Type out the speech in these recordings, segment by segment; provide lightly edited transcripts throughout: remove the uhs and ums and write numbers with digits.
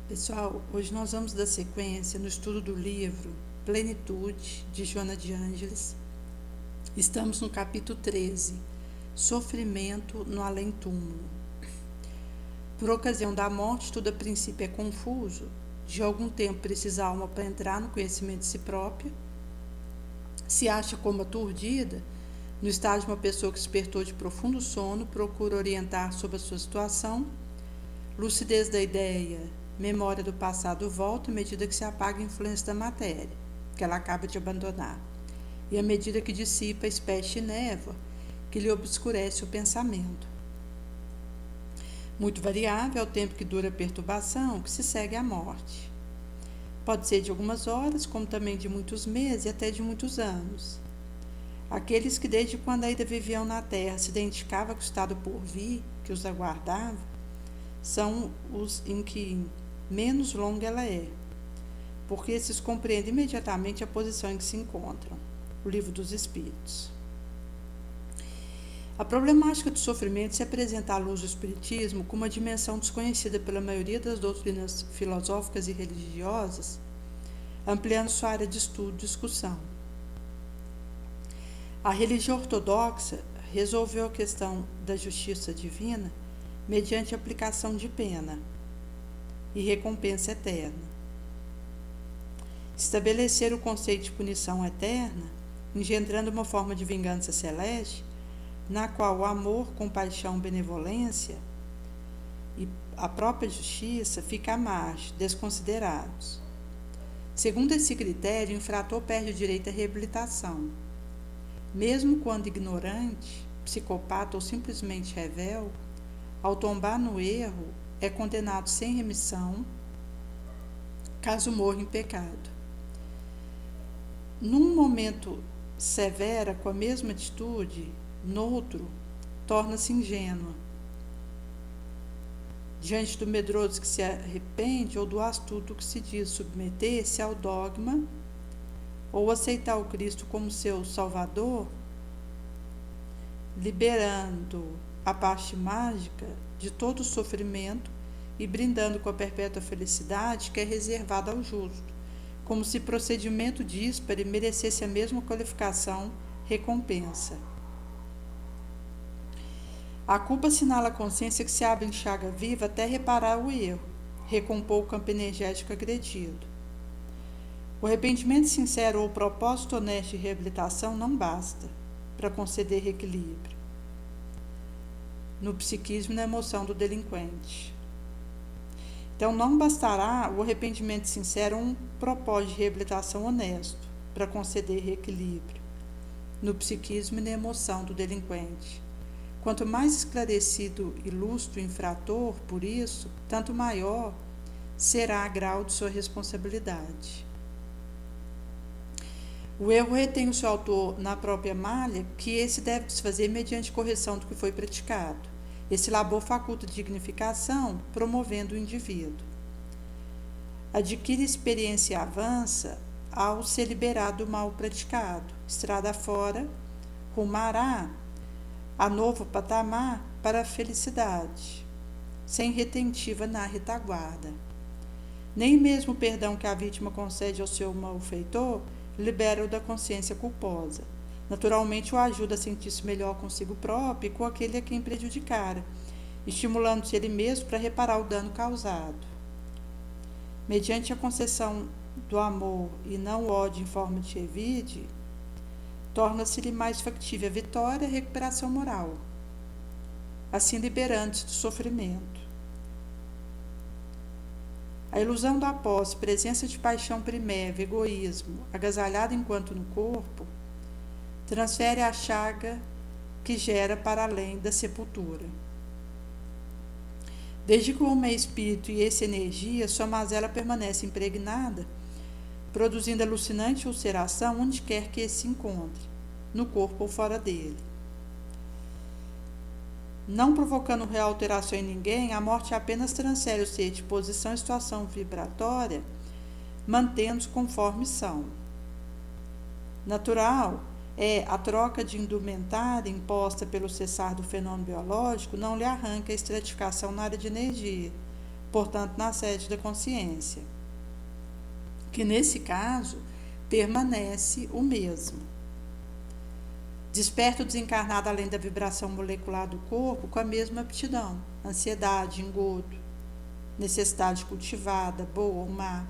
Pessoal, hoje nós vamos dar sequência no estudo do livro Plenitude, de Joana de Ângeles. Estamos no capítulo 13, Sofrimento no Além-Túmulo. Por ocasião da morte, tudo a princípio é confuso. De algum tempo precisa a alma para entrar no conhecimento de si própria. Se acha como aturdida. No estágio de uma pessoa que despertou de profundo sono, procura orientar sobre a sua situação. Lucidez da ideia, memória do passado volta à medida que se apaga a influência da matéria, que ela acaba de abandonar, e à medida que dissipa a espécie de névoa que lhe obscurece o pensamento. Muito variável é o tempo que dura a perturbação, que se segue à morte. Pode ser de algumas horas, como também de muitos meses e até de muitos anos. Aqueles que desde quando ainda viviam na terra se identificavam com o estado por vir, que os aguardava, são os em que menos longa ela é, porque esses compreendem imediatamente a posição em que se encontram. O Livro dos Espíritos. A problemática do sofrimento se apresenta à luz do Espiritismo como uma dimensão desconhecida pela maioria das doutrinas filosóficas e religiosas, ampliando sua área de estudo e discussão. A religião ortodoxa resolveu a questão da justiça divina mediante a aplicação de pena e recompensa eterna. Estabelecer o conceito de punição eterna, engendrando uma forma de vingança celeste, na qual o amor, compaixão, benevolência e a própria justiça ficam à margem, desconsiderados. Segundo esse critério, o infrator perde o direito à reabilitação. Mesmo quando ignorante, psicopata ou simplesmente rebelde, ao tombar no erro, é condenado sem remissão, caso morra em pecado. Num momento severa, com a mesma atitude, noutro, torna-se ingênua. Diante do medroso que se arrepende ou do astuto que se diz submeter-se ao dogma ou aceitar o Cristo como seu Salvador, liberando a parte mágica de todo o sofrimento e brindando com a perpétua felicidade que é reservada ao justo, como se procedimento díspare merecesse a mesma qualificação, recompensa. A culpa assinala a consciência que se abre em chaga viva até reparar o erro, recompor o campo energético agredido. O arrependimento sincero ou o propósito honesto de reabilitação não basta para conceder equilíbrio no psiquismo e na emoção do delinquente. Então, não bastará o arrependimento sincero ou um propósito de reabilitação honesto para conceder equilíbrio no psiquismo e na emoção do delinquente. Quanto mais esclarecido e lúcido o infrator, por isso, tanto maior será o grau de sua responsabilidade. O erro retém o seu autor na própria malha, que esse deve desfazer mediante correção do que foi praticado. Esse labor faculta dignificação, promovendo o indivíduo. Adquire experiência e avança ao ser liberado do mal praticado. Estrada fora, rumará a novo patamar para a felicidade, sem retentiva na retaguarda. Nem mesmo o perdão que a vítima concede ao seu malfeitor libera-o da consciência culposa. Naturalmente o ajuda a sentir-se melhor consigo próprio e com aquele a quem prejudicara, estimulando-se ele mesmo para reparar o dano causado. Mediante a concessão do amor e não o ódio em forma de revide, torna-se-lhe mais factível a vitória e a recuperação moral, assim liberando-se do sofrimento. A ilusão da posse, presença de paixão priméria, egoísmo, agasalhado enquanto no corpo, transfere a chaga que gera para além da sepultura. Desde que o homem é espírito e essa energia, sua mazela permanece impregnada, produzindo alucinante ulceração onde quer que se encontre, no corpo ou fora dele. Não provocando real alteração em ninguém, a morte apenas transfere o ser de posição e situação vibratória, mantendo-os conforme são. Natural é a troca de indumentária imposta pelo cessar do fenômeno biológico não lhe arranca a estratificação na área de energia, portanto, na sede da consciência, que nesse caso permanece o mesmo. Desperta o desencarnado além da vibração molecular do corpo com a mesma aptidão, ansiedade, engodo, necessidade cultivada, boa ou má,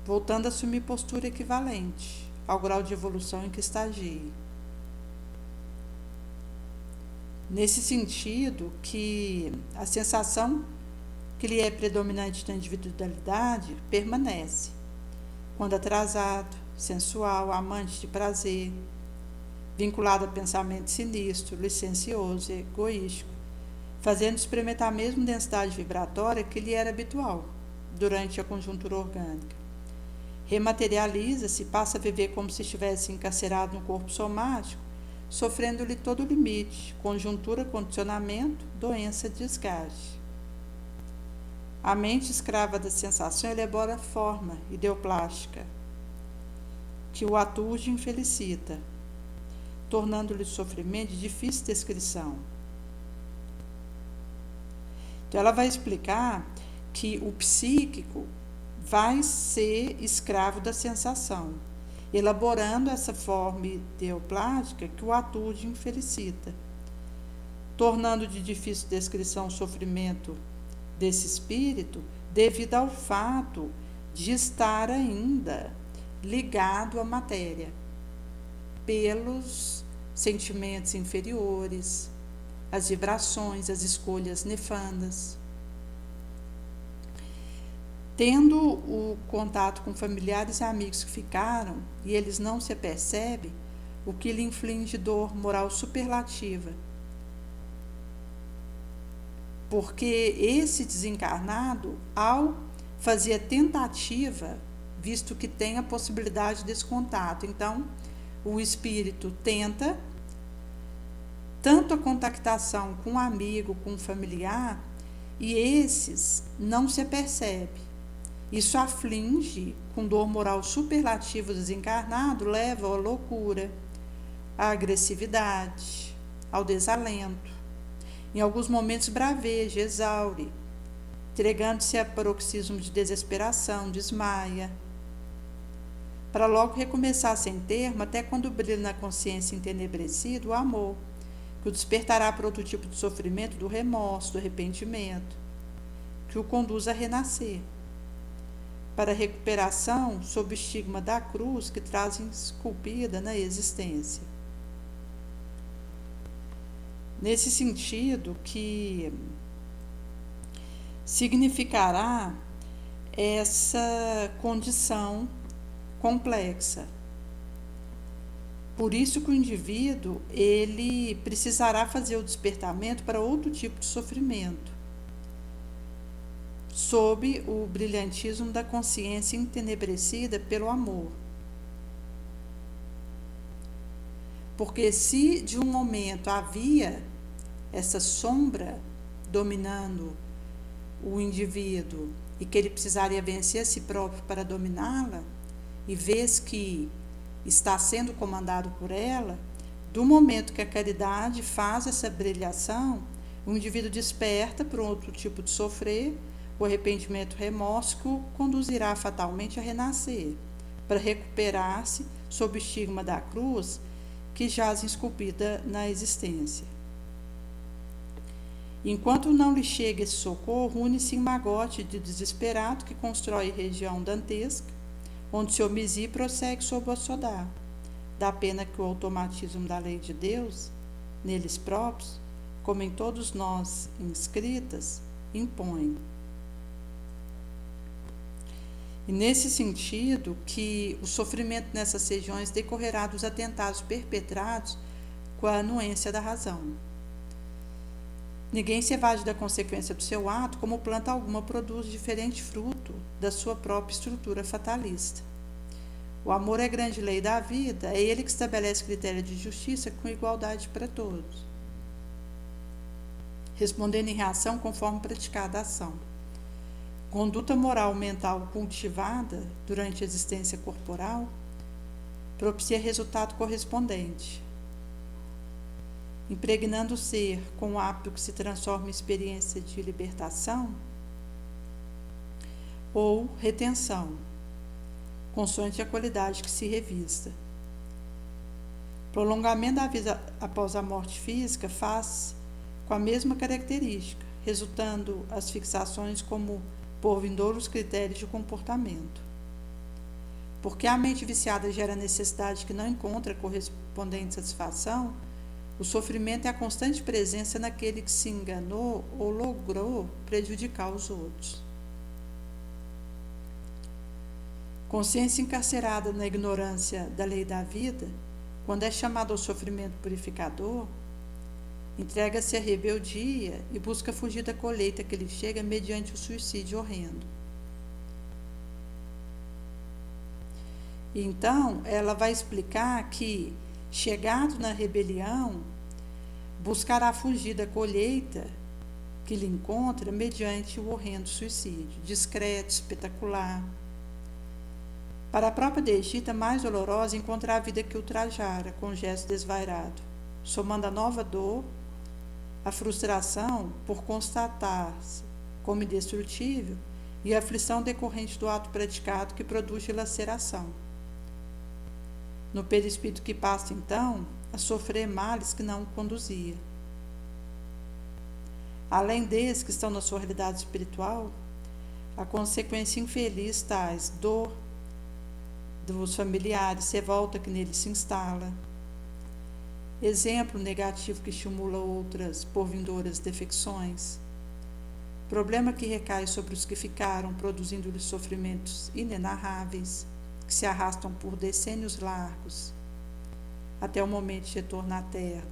voltando a assumir postura equivalente ao grau de evolução em que estagie. Nesse sentido, que a sensação que lhe é predominante na individualidade permanece, quando atrasado, sensual, amante de prazer, vinculado a pensamento sinistro, licencioso e egoístico, fazendo experimentar a mesma densidade vibratória que lhe era habitual durante a conjuntura orgânica. Rematerializa-se e passa a viver como se estivesse encarcerado no corpo somático, sofrendo-lhe todo o limite, conjuntura, condicionamento, doença, desgaste. A mente escrava da sensação elabora a forma ideoplástica, que o aturge e infelicita, tornando-lhe o sofrimento de difícil descrição. Então, ela vai explicar que o psíquico vai ser escravo da sensação, elaborando essa forma ideoplástica que o aturge e infelicita, tornando de difícil descrição o sofrimento desse espírito devido ao fato de estar ainda ligado à matéria pelos sentimentos inferiores, as vibrações, as escolhas nefandas. Tendo o contato com familiares e amigos que ficaram e eles não se apercebem, o que lhe inflige dor moral superlativa. Porque esse desencarnado, ao fazer a tentativa, visto que tem a possibilidade desse contato, então o espírito tenta tanto a contactação com um amigo, com um familiar, e esses não se apercebem. Isso aflige, com dor moral superlativa do desencarnado, leva à loucura, à agressividade, ao desalento. Em alguns momentos braveja, exaure, entregando-se a paroxismo de desesperação, desmaia, para logo recomeçar sem termo, até quando brilha na consciência entenebrecida o amor, que o despertará para outro tipo de sofrimento, do remorso, do arrependimento, que o conduz a renascer, para a recuperação sob o estigma da cruz que traz esculpida na existência. Nesse sentido, que significará essa condição complexa. Por isso que o indivíduo ele precisará fazer o despertamento para outro tipo de sofrimento, sob o brilhantismo da consciência entenebrecida pelo amor. Porque se de um momento havia essa sombra dominando o indivíduo e que ele precisaria vencer a si próprio para dominá-la, e vez que está sendo comandado por ela, do momento que a caridade faz essa brilhação, o indivíduo desperta para um outro tipo de sofrer, o arrependimento, o remorso, que o conduzirá fatalmente a renascer, para recuperar-se sob o estigma da cruz que jaz esculpida na existência. Enquanto não lhe chega esse socorro, une-se em magote de desesperado que constrói região dantesca, onde se omisia e prossegue sob o açodar, da pena que o automatismo da lei de Deus, neles próprios, como em todos nós inscritas, impõe. E nesse sentido que o sofrimento nessas regiões decorrerá dos atentados perpetrados com a anuência da razão. Ninguém se evade da consequência do seu ato, como planta alguma produz diferente fruto da sua própria estrutura fatalista. O amor é a grande lei da vida, é ele que estabelece critério de justiça com igualdade para todos, respondendo em reação conforme praticada a ação. Conduta moral mental cultivada durante a existência corporal propicia resultado correspondente, impregnando o ser com o hábito que se transforma em experiência de libertação, ou retenção, consoante a qualidade que se revista. Prolongamento da vida após a morte física faz com a mesma característica, resultando as fixações como por vindouros critérios de comportamento. Porque a mente viciada gera necessidade que não encontra correspondente satisfação, o sofrimento é a constante presença naquele que se enganou ou logrou prejudicar os outros. Consciência encarcerada na ignorância da lei da vida, quando é chamada ao sofrimento purificador, entrega-se à rebeldia e busca fugir da colheita que lhe chega mediante o suicídio horrendo. Então, ela vai explicar que, chegado na rebelião, buscará fugir da colheita que lhe encontra mediante o horrendo suicídio, discreto, espetacular. Para a própria Degita, mais dolorosa encontrar a vida que ultrajara, com um gesto desvairado, somando a nova dor, a frustração por constatar-se como indestrutível e a aflição decorrente do ato praticado que produz dilaceração. No perispírito que passa, então, a sofrer males que não o conduzia. Além desses que estão na sua realidade espiritual, a consequência infeliz tais dor dos familiares, revolta que nele se instala, exemplo negativo que estimula outras por vindouras defecções, problema que recai sobre os que ficaram, produzindo-lhes sofrimentos inenarráveis, que se arrastam por decênios largos, até o momento de retorno à Terra,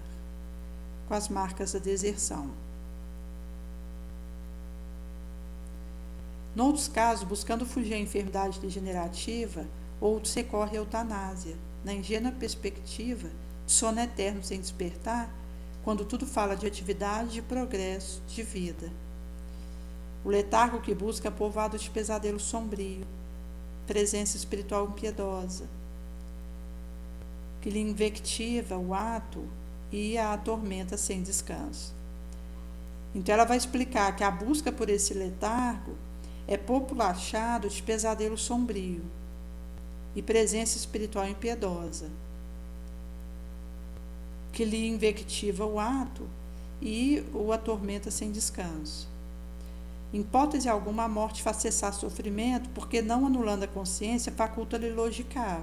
com as marcas da deserção. Noutros casos, buscando fugir à enfermidade degenerativa, outros recorrem à eutanásia, na ingênua perspectiva de sono eterno sem despertar, quando tudo fala de atividade, de progresso, de vida. O letargo que busca é povoado de pesadelo sombrio, presença espiritual impiedosa, que lhe invectiva o ato e a atormenta sem descanso. Então ela vai explicar que a busca por esse letargo é populachado de pesadelo sombrio e presença espiritual impiedosa, que lhe invectiva o ato e o atormenta sem descanso. Em hipótese alguma, a morte faz cessar sofrimento, porque, não anulando a consciência, faculta-lhe logicar,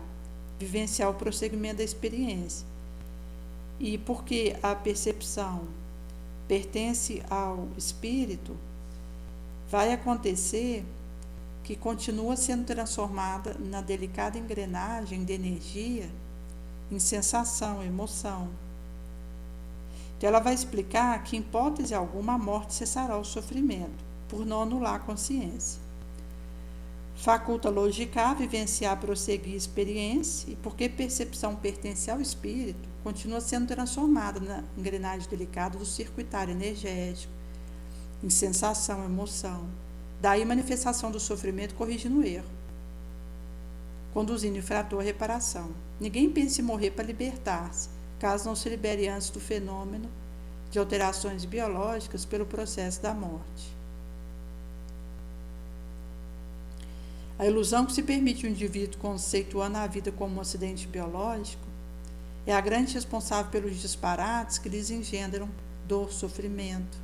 vivenciar o prosseguimento da experiência. E porque a percepção pertence ao espírito, vai acontecer que continua sendo transformada na delicada engrenagem de energia em sensação, emoção. Então ela vai explicar que, em hipótese alguma, a morte cessará o sofrimento, por não anular a consciência. Faculta logicar, vivenciar, prosseguir a experiência, e porque percepção pertence ao espírito, continua sendo transformada na engrenagem delicada do circuitário energético, em sensação, emoção. Daí manifestação do sofrimento corrigindo o erro, conduzindo o infrator à reparação. Ninguém pensa em morrer para libertar-se, caso não se libere antes do fenômeno de alterações biológicas pelo processo da morte. A ilusão que se permite ao indivíduo conceituando a vida como um acidente biológico é a grande responsável pelos disparates que lhes engendram dor, sofrimento.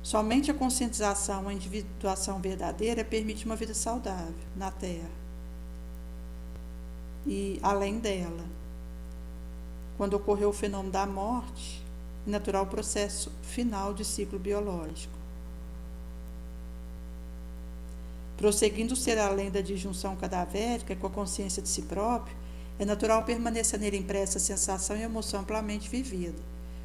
Somente a conscientização, a individuação verdadeira permite uma vida saudável na Terra e além dela. Quando ocorreu o fenômeno da morte, é natural o processo final de ciclo biológico. Prosseguindo ser além da disjunção cadavérica com a consciência de si próprio, é natural permanecer nele impressa a sensação e emoção amplamente vivida.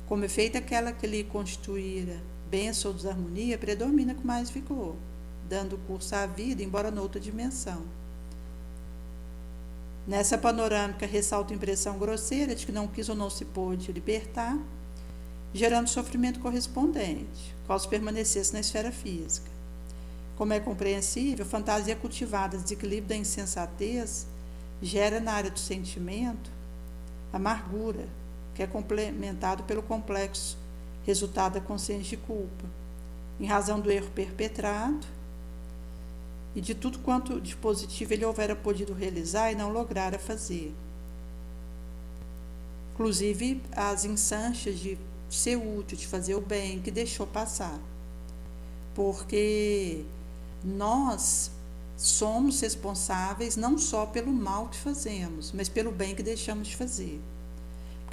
Como efeito, aquela que lhe constituíra bênção ou desarmonia predomina com mais vigor, dando curso à vida, embora noutra dimensão. Nessa panorâmica ressalta a impressão grosseira de que não quis ou não se pôde libertar, gerando sofrimento correspondente, qual se permanecesse na esfera física. Como é compreensível, a fantasia cultivada, desequilíbrio da insensatez, gera na área do sentimento amargura, que é complementado pelo complexo resultado da consciência de culpa, em razão do erro perpetrado e de tudo quanto de positivo ele houvera podido realizar e não lograra fazer. Inclusive as insanchas de ser útil, de fazer o bem, que deixou passar. Porque nós somos responsáveis não só pelo mal que fazemos, mas pelo bem que deixamos de fazer.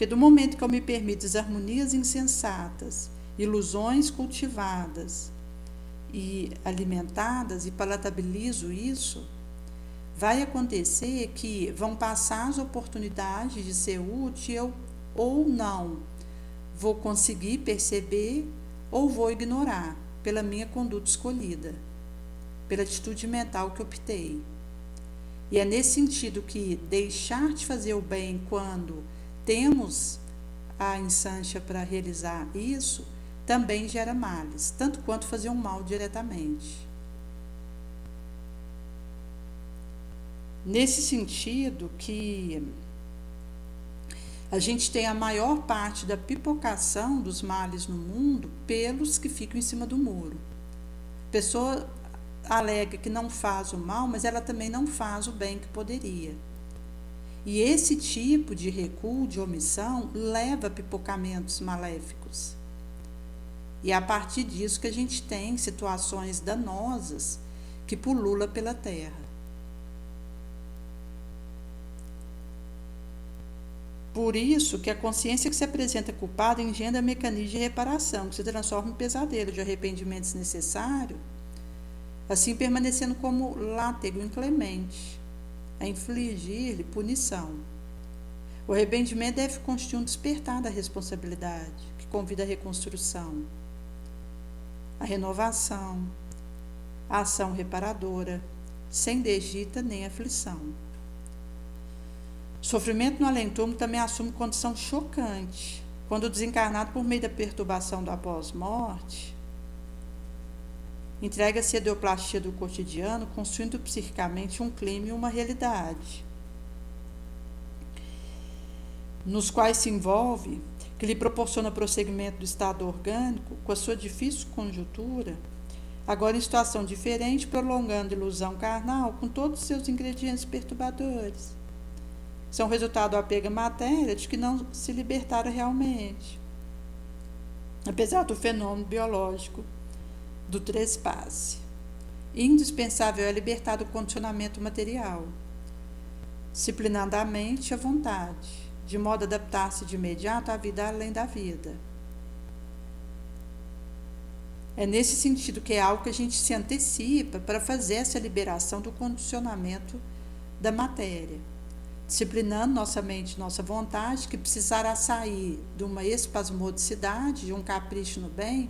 Porque do momento que eu me permito desarmonias insensatas, ilusões cultivadas e alimentadas e palatabilizo isso, vai acontecer que vão passar as oportunidades de ser útil ou não. Vou conseguir perceber ou vou ignorar pela minha conduta escolhida, pela atitude mental que optei. E é nesse sentido que deixar de fazer o bem quando temos a instância para realizar isso, também gera males, tanto quanto fazer um mal diretamente. Nesse sentido que a gente tem a maior parte da pipocação dos males no mundo pelos que ficam em cima do muro. A pessoa alega que não faz o mal, mas ela também não faz o bem que poderia. E esse tipo de recuo, de omissão, leva a pipocamentos maléficos. E é a partir disso que a gente tem situações danosas que pululam pela terra. Por isso que a consciência que se apresenta culpada engendra mecanismos de reparação, que se transforma em pesadelo de arrependimento desnecessário, assim permanecendo como látego inclemente, a infligir-lhe punição. O arrependimento deve constituir um despertar da responsabilidade, que convida à reconstrução, à renovação, à ação reparadora, sem desdita nem aflição. O sofrimento no além-túmulo também assume condição chocante, quando desencarnado por meio da perturbação do após-morte, entrega-se à ideoplastia do cotidiano, construindo psiquicamente um clima e uma realidade, nos quais se envolve, que lhe proporciona prosseguimento do estado orgânico, com a sua difícil conjuntura, agora em situação diferente, prolongando a ilusão carnal com todos os seus ingredientes perturbadores. São resultado do apego à matéria de que não se libertaram realmente, apesar do fenômeno biológico do trespasse. Indispensável é libertar do condicionamento material, disciplinando a mente e a vontade, de modo a adaptar-se de imediato à vida além da vida. É nesse sentido que é algo que a gente se antecipa para fazer essa liberação do condicionamento da matéria, disciplinando nossa mente e nossa vontade, que precisará sair de uma espasmodicidade, de um capricho no bem,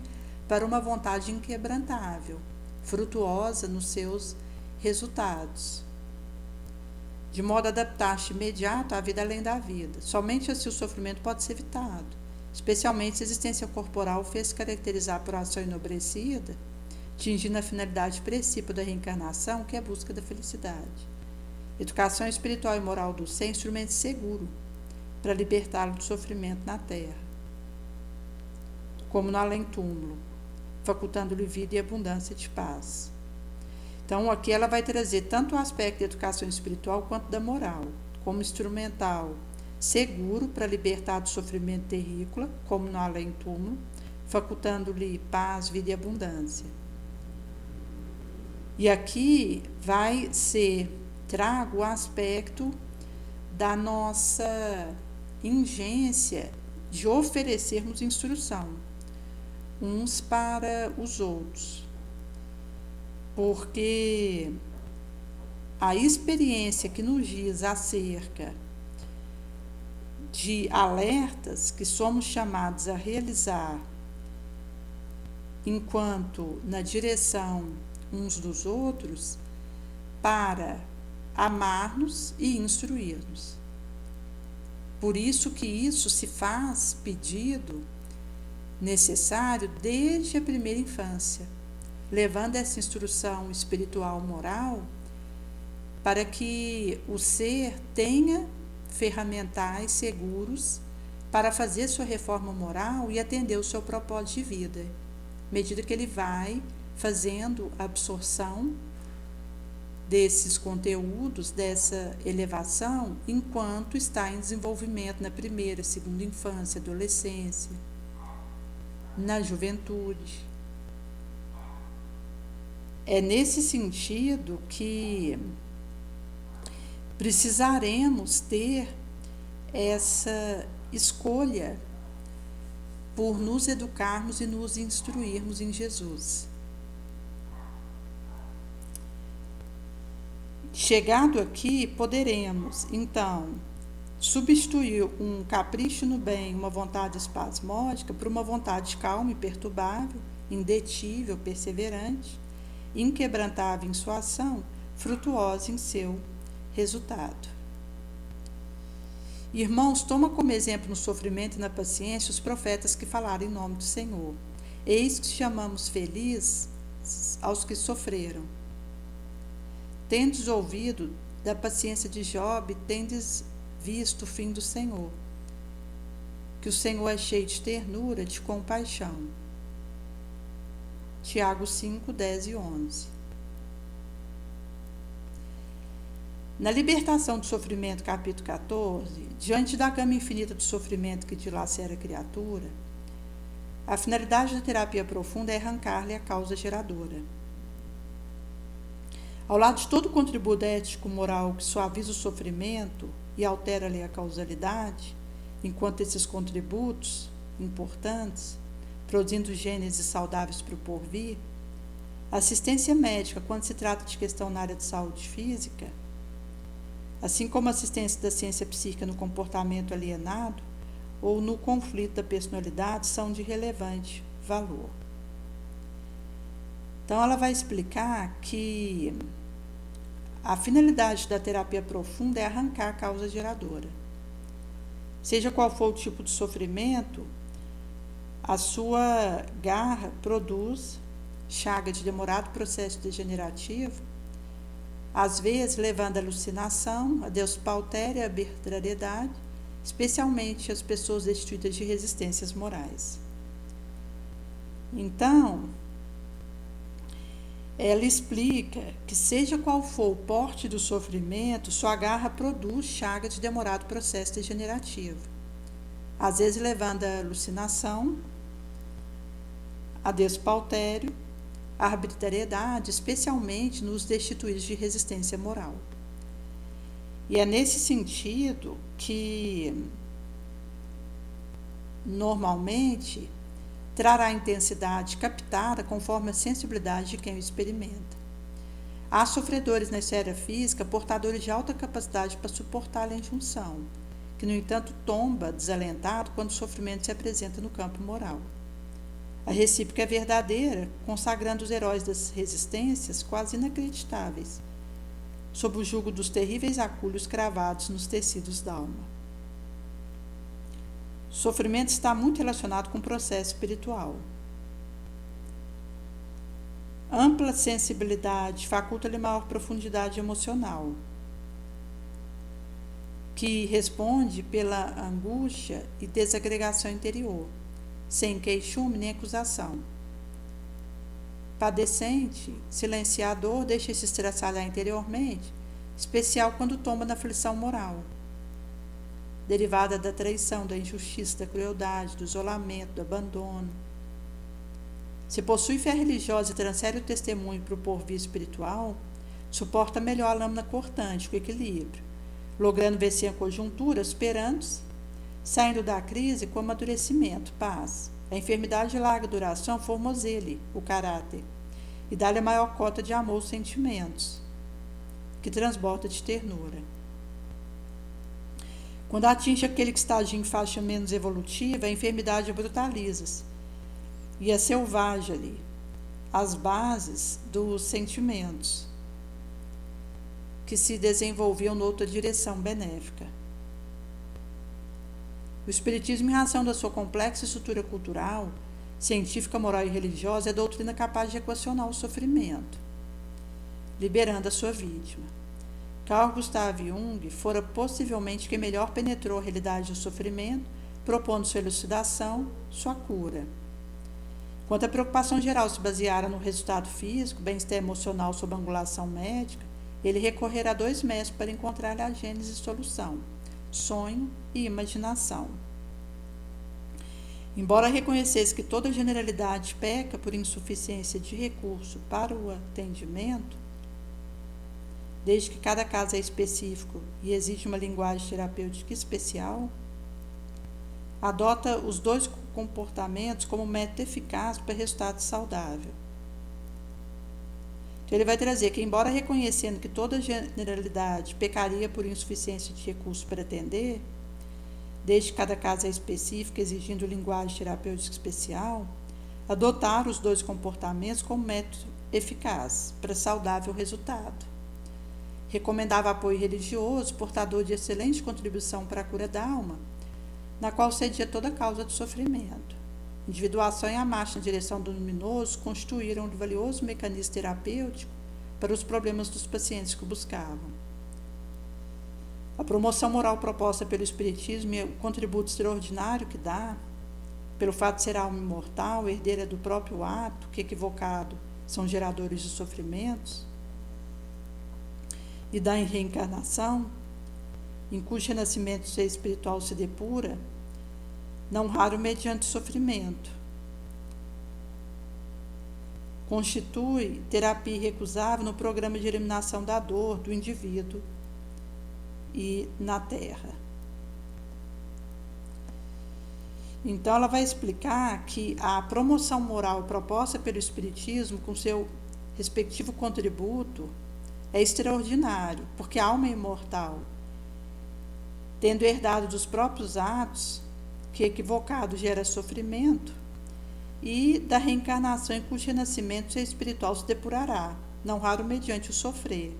para uma vontade inquebrantável, frutuosa nos seus resultados, de modo a adaptar-se imediato à vida além da vida. Somente assim o sofrimento pode ser evitado, especialmente se a existência corporal fez caracterizar por ação enobrecida, atingindo a finalidade principal da reencarnação, que é a busca da felicidade. Educação espiritual e moral do ser é instrumento seguro para libertá-lo do sofrimento na terra, como no além-túmulo, facultando-lhe vida e abundância de paz. Então, aqui ela vai trazer tanto o aspecto da educação espiritual quanto da moral, como instrumental seguro para libertar do sofrimento terrícola, como no além-túmulo, facultando-lhe paz, vida e abundância. E aqui vai ser trago o aspecto da nossa ingência de oferecermos instrução uns para os outros, porque a experiência que nos diz acerca de alertas que somos chamados a realizar enquanto na direção uns dos outros, para amar-nos e instruir-nos. Por isso que isso se faz pedido necessário desde a primeira infância, levando essa instrução espiritual moral para que o ser tenha ferramentais seguros para fazer sua reforma moral e atender o seu propósito de vida, à medida que ele vai fazendo a absorção desses conteúdos, dessa elevação, enquanto está em desenvolvimento na primeira, segunda infância, adolescência, na juventude. É nesse sentido que precisaremos ter essa escolha por nos educarmos e nos instruirmos em Jesus. Chegado aqui, poderemos, então, substituir um capricho no bem, uma vontade espasmódica, por uma vontade calma e perturbável, indetível, perseverante, inquebrantável em sua ação, frutuosa em seu resultado. Irmãos, toma como exemplo no sofrimento e na paciência os profetas que falaram em nome do Senhor. Eis que chamamos felizes aos que sofreram. Tendes ouvido da paciência de Jobe, tendes visto o fim do Senhor, que o Senhor é cheio de ternura, de compaixão. Tiago 5, 10 e 11. Na libertação do sofrimento, capítulo 14, diante da gama infinita do sofrimento que dilacera a criatura, a finalidade da terapia profunda é arrancar-lhe a causa geradora. Ao lado de todo o contributo ético-moral que suaviza o sofrimento e altera-lhe a causalidade, enquanto esses contributos importantes, produzindo gêneses saudáveis para o porvir, a assistência médica, quando se trata de questão na área de saúde física, assim como a assistência da ciência psíquica no comportamento alienado ou no conflito da personalidade, são de relevante valor. Então, ela vai explicar que a finalidade da terapia profunda é arrancar a causa geradora. Seja qual for o tipo de sofrimento, a sua garra produz chaga de demorado processo degenerativo, às vezes levando à alucinação, a despautéria e a arbitrariedade, especialmente as pessoas destituídas de resistências morais. Então, ela explica que, seja qual for o porte do sofrimento, sua garra produz chaga de demorado processo degenerativo, às vezes levando à alucinação, a despautério, a arbitrariedade, especialmente nos destituídos de resistência moral. E é nesse sentido que, normalmente, trará intensidade captada conforme a sensibilidade de quem o experimenta. Há sofredores na esfera física portadores de alta capacidade para suportar a injunção, que, no entanto, tomba desalentado quando o sofrimento se apresenta no campo moral. A recíproca é verdadeira, consagrando os heróis das resistências quase inacreditáveis, sob o jugo dos terríveis acúlios cravados nos tecidos da alma. O sofrimento está muito relacionado com o processo espiritual. Ampla sensibilidade faculta-lhe maior profundidade emocional, que responde pela angústia e desagregação interior, sem queixume nem acusação. Padecente, silenciador, deixa-se estraçalhar interiormente, especial quando tomba na aflição moral, derivada da traição, da injustiça, da crueldade, do isolamento, do abandono. Se possui fé religiosa e transfere o testemunho para o porvir espiritual, suporta melhor a lâmina cortante, com equilíbrio, logrando vencer a conjuntura, superando-se, saindo da crise com amadurecimento, paz. A enfermidade de larga duração formosele o caráter e dá-lhe a maior cota de amor aos sentimentos, que transborda de ternura. Quando atinge aquele que está em faixa menos evolutiva, a enfermidade brutaliza-se e é selvagem ali, as bases dos sentimentos que se desenvolviam noutra direção benéfica. O Espiritismo, em razão da sua complexa estrutura cultural, científica, moral e religiosa, é doutrina capaz de equacionar o sofrimento, liberando a sua vítima. Carl Gustav Jung fora possivelmente quem melhor penetrou a realidade do sofrimento, propondo sua elucidação, sua cura. Quanto a preocupação geral se baseara no resultado físico, bem-estar emocional sob angulação médica, ele recorrerá a 2 métodos para encontrar a gênese e solução: sonho e imaginação. Embora reconhecesse que toda generalidade peca por insuficiência de recurso para o atendimento, desde que cada caso é específico e exige uma linguagem terapêutica especial, adota os 2 comportamentos como método eficaz para resultado saudável. Então, ele vai trazer que, embora reconhecendo que toda generalidade pecaria por insuficiência de recursos para atender, desde que cada caso é específico, exigindo linguagem terapêutica especial, adotar os 2 comportamentos como método eficaz para saudável resultado. Recomendava apoio religioso, portador de excelente contribuição para a cura da alma, na qual cedia toda causa de sofrimento. Individuação e a marcha na direção do luminoso constituíram um valioso mecanismo terapêutico para os problemas dos pacientes que o buscavam. A promoção moral proposta pelo Espiritismo e o contributo extraordinário que dá, pelo fato de ser alma imortal, herdeira do próprio ato, que equivocado são geradores de sofrimentos, e da reencarnação, em cujo renascimento o ser espiritual se depura, não raro mediante sofrimento, constitui terapia irrecusável no programa de eliminação da dor do indivíduo e na Terra. Então, ela vai explicar que a promoção moral proposta pelo Espiritismo, com seu respectivo contributo, é extraordinário, porque a alma é imortal, tendo herdado dos próprios atos, que equivocado gera sofrimento, e da reencarnação em cujo renascimento o ser espiritual se depurará, não raro mediante o sofrer,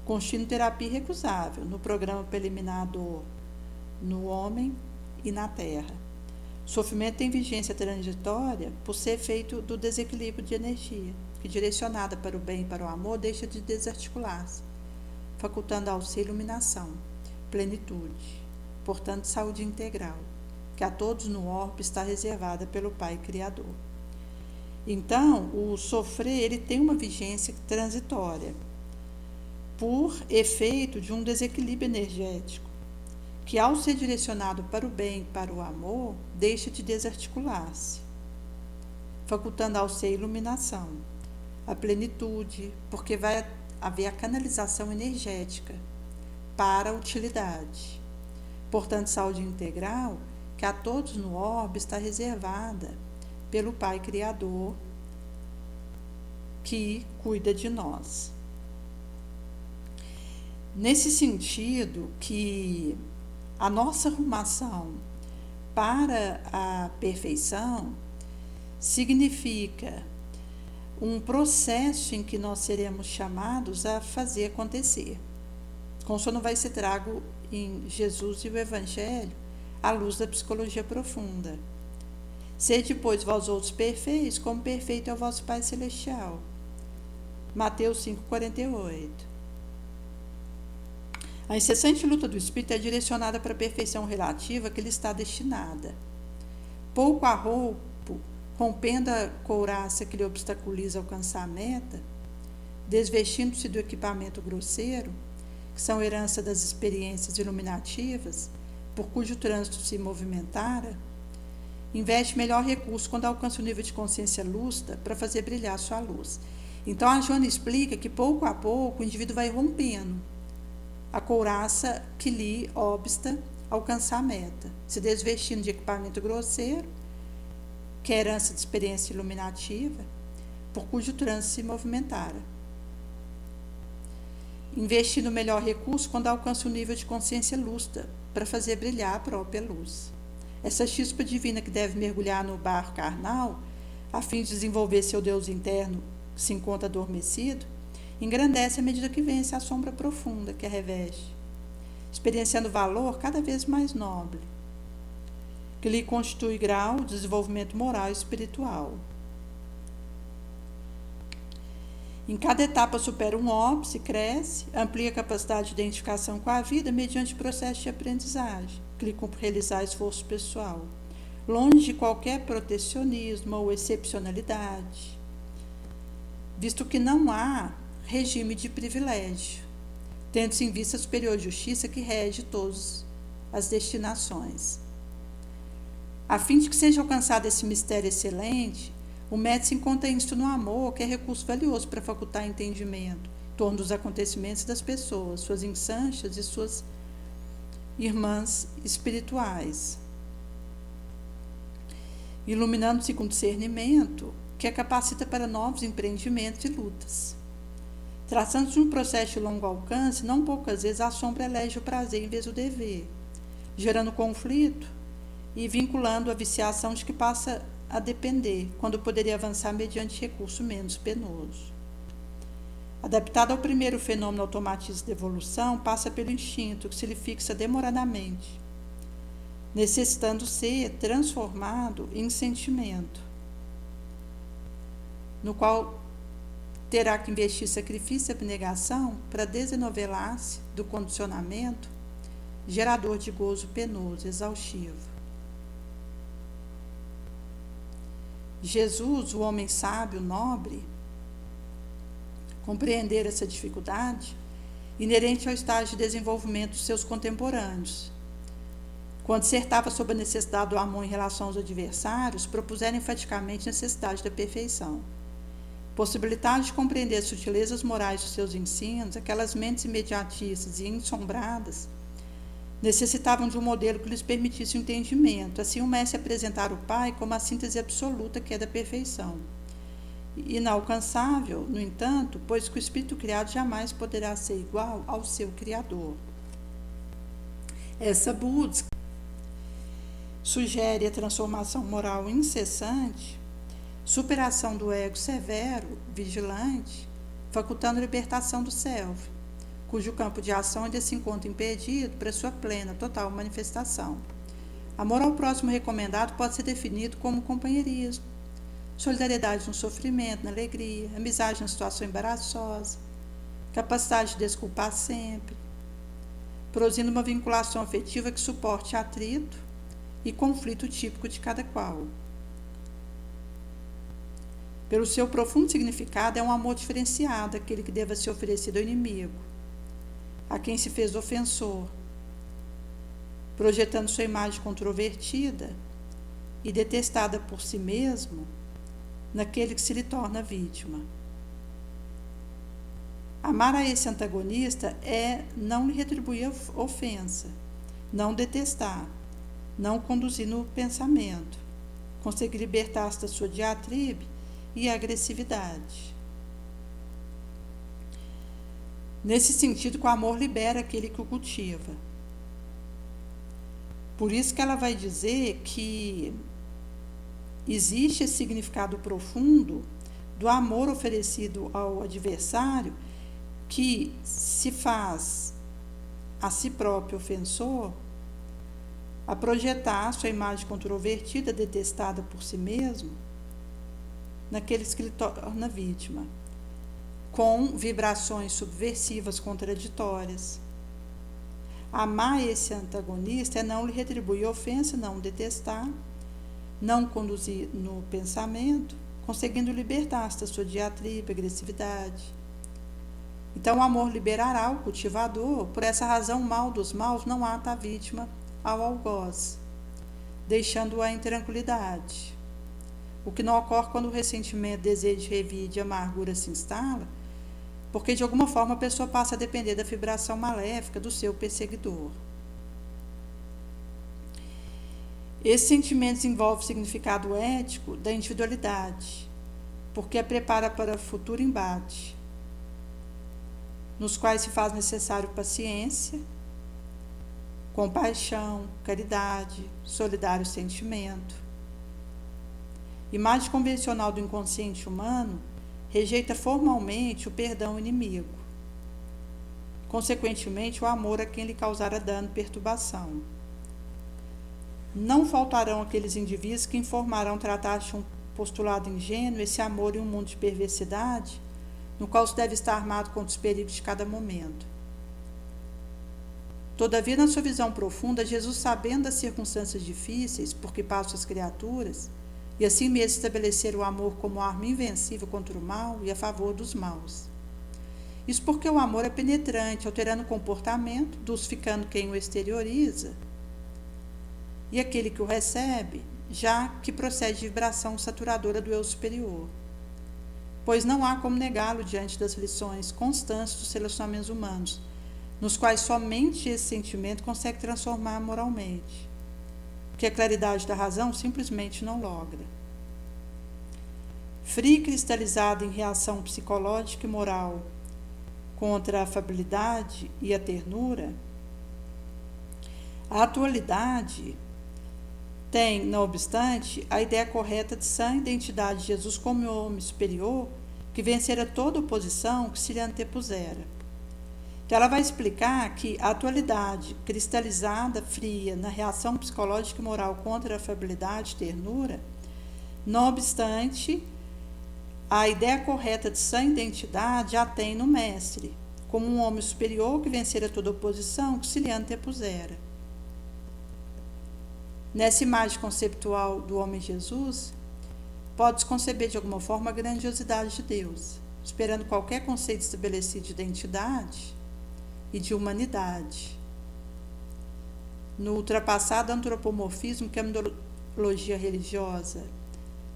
constituindo terapia irrecusável no programa preliminar no homem e na terra. O sofrimento tem vigência transitória por ser efeito do desequilíbrio de energia, que direcionada para o bem e para o amor deixa de desarticular-se, facultando ao ser iluminação, plenitude, portanto saúde integral, que a todos no orbe está reservada pelo Pai Criador. Então, o sofrer ele tem uma vigência transitória, por efeito de um desequilíbrio energético, que ao ser direcionado para o bem e para o amor, deixa de desarticular-se, facultando ao ser iluminação, a plenitude, porque vai haver a canalização energética para a utilidade. Portanto, saúde integral, que a todos no orbe está reservada pelo Pai Criador, que cuida de nós. Nesse sentido, que a nossa arrumação para a perfeição significa um processo em que nós seremos chamados a fazer acontecer. Consoante vai ser trago em Jesus e o Evangelho, à luz da psicologia profunda. Sede, pois, vós outros perfeitos, como perfeito é o vosso Pai Celestial. Mateus 5,48. A incessante luta do espírito é direcionada para a perfeição relativa que lhe está destinada. Pouco a pouco, rompendo a couraça que lhe obstaculiza alcançar a meta, desvestindo-se do equipamento grosseiro, que são herança das experiências iluminativas, por cujo trânsito se movimentara, investe melhor recurso quando alcança o nível de consciência lúcida para fazer brilhar sua luz. Então, a Joana explica que, pouco a pouco, o indivíduo vai rompendo a couraça que lhe obsta alcançar a meta, se desvestindo de equipamento grosseiro, que é herança de experiência iluminativa, por cujo trânsito se movimentara. Investindo melhor recurso quando alcança o nível de consciência lúcida, para fazer brilhar a própria luz. Essa chispa divina que deve mergulhar no barro carnal, a fim de desenvolver seu Deus interno, que se encontra adormecido, engrandece à medida que vence a sombra profunda que a reveste, experienciando valor cada vez mais nobre, que lhe constitui grau de desenvolvimento moral e espiritual. Em cada etapa supera um óbice, cresce, amplia a capacidade de identificação com a vida mediante processo de aprendizagem, que lhe cumpre realizar esforço pessoal, longe de qualquer protecionismo ou excepcionalidade, visto que não há regime de privilégio, tendo-se em vista a superior justiça que rege todas as destinações. A fim de que seja alcançado esse mistério excelente, o método se encontra isto no amor, que é recurso valioso para facultar entendimento em torno dos acontecimentos das pessoas, suas insanchas e suas irmãs espirituais, iluminando-se com discernimento, que a capacita para novos empreendimentos e lutas. Traçando-se de um processo de longo alcance, não poucas vezes a sombra elege o prazer em vez do dever, gerando conflito e vinculando a viciação de que passa a depender, quando poderia avançar mediante recurso menos penoso. Adaptado ao primeiro fenômeno automatismo da evolução, passa pelo instinto, que se lhe fixa demoradamente, necessitando ser transformado em sentimento, no qual terá que investir sacrifício e abnegação para desenovelar-se do condicionamento gerador de gozo penoso, exaustivo. Jesus, o homem sábio, nobre, compreender essa dificuldade inerente ao estágio de desenvolvimento dos seus contemporâneos. Quando dissertava sobre a necessidade do amor em relação aos adversários, propuseram enfaticamente a necessidade da perfeição. Possibilitar de compreender as sutilezas morais dos seus ensinos, aquelas mentes imediatistas e ensombradas necessitavam de um modelo que lhes permitisse o entendimento. Assim, o mestre apresentara o Pai como a síntese absoluta que é da perfeição. Inalcançável, no entanto, pois que o espírito criado jamais poderá ser igual ao seu Criador. Essa busca sugere a transformação moral incessante, superação do ego severo, vigilante, facultando a libertação do self, cujo campo de ação ainda se encontra impedido para sua plena, total manifestação. Amor ao próximo recomendado pode ser definido como companheirismo, solidariedade no sofrimento, na alegria, amizade na situação embaraçosa, capacidade de desculpar sempre, produzindo uma vinculação afetiva que suporte atrito e conflito típico de cada qual. Pelo seu profundo significado, é um amor diferenciado, aquele que deva ser oferecido ao inimigo, a quem se fez ofensor, projetando sua imagem controvertida e detestada por si mesmo naquele que se lhe torna vítima. Amar a esse antagonista é não lhe retribuir a ofensa, não detestar, não conduzir no pensamento, conseguir libertar-se da sua diatribe e agressividade. Nesse sentido, que o amor libera aquele que o cultiva. Por isso que ela vai dizer que existe esse significado profundo do amor oferecido ao adversário, que se faz a si próprio ofensor, a projetar sua imagem controvertida, detestada por si mesmo, naqueles que lhe torna vítima, com vibrações subversivas contraditórias. Amar esse antagonista é não lhe retribuir a ofensa, não detestar, não conduzir no pensamento, conseguindo libertar-se da sua diatribe, agressividade. Então o amor liberará o cultivador, por essa razão o mal dos maus não ata a vítima ao algoz, deixando-a em tranquilidade. O que não ocorre quando o ressentimento, desejo, revide e amargura se instala, porque de alguma forma a pessoa passa a depender da vibração maléfica do seu perseguidor. Esse sentimento desenvolve o significado ético da individualidade, porque a prepara para o futuro embate, nos quais se faz necessário paciência, compaixão, caridade, solidário sentimento. Imagem convencional do inconsciente humano rejeita formalmente o perdão ao inimigo, consequentemente o amor a quem lhe causara dano e perturbação. Não faltarão aqueles indivíduos que informarão tratar-se de um postulado ingênuo, esse amor em um mundo de perversidade, no qual se deve estar armado contra os perigos de cada momento. Todavia, na sua visão profunda, Jesus, sabendo das circunstâncias difíceis por que passam as criaturas, e assim mesmo estabelecer o amor como arma invencível contra o mal e a favor dos maus. Isso porque o amor é penetrante, alterando o comportamento, dulcificando quem o exterioriza, e aquele que o recebe, já que procede de vibração saturadora do eu superior. Pois não há como negá-lo diante das lições constantes dos relacionamentos humanos, nos quais somente esse sentimento consegue transformar moralmente, que a claridade da razão simplesmente não logra. Fria e cristalizada em reação psicológica e moral contra a afabilidade e a ternura, a atualidade tem, não obstante, a ideia correta de sã identidade de Jesus como homem superior que vencera toda oposição que se lhe antepusera. Então, ela vai explicar que a atualidade cristalizada, fria, na reação psicológica e moral contra a afabilidade e ternura, não obstante, a ideia correta de sã identidade já tem no mestre, como um homem superior que vencera toda oposição que se lhe antepusera. Nessa imagem conceptual do homem Jesus, pode-se conceber de alguma forma a grandiosidade de Deus, esperando qualquer conceito estabelecido de identidade e de humanidade. No ultrapassado antropomorfismo que a mitologia religiosa,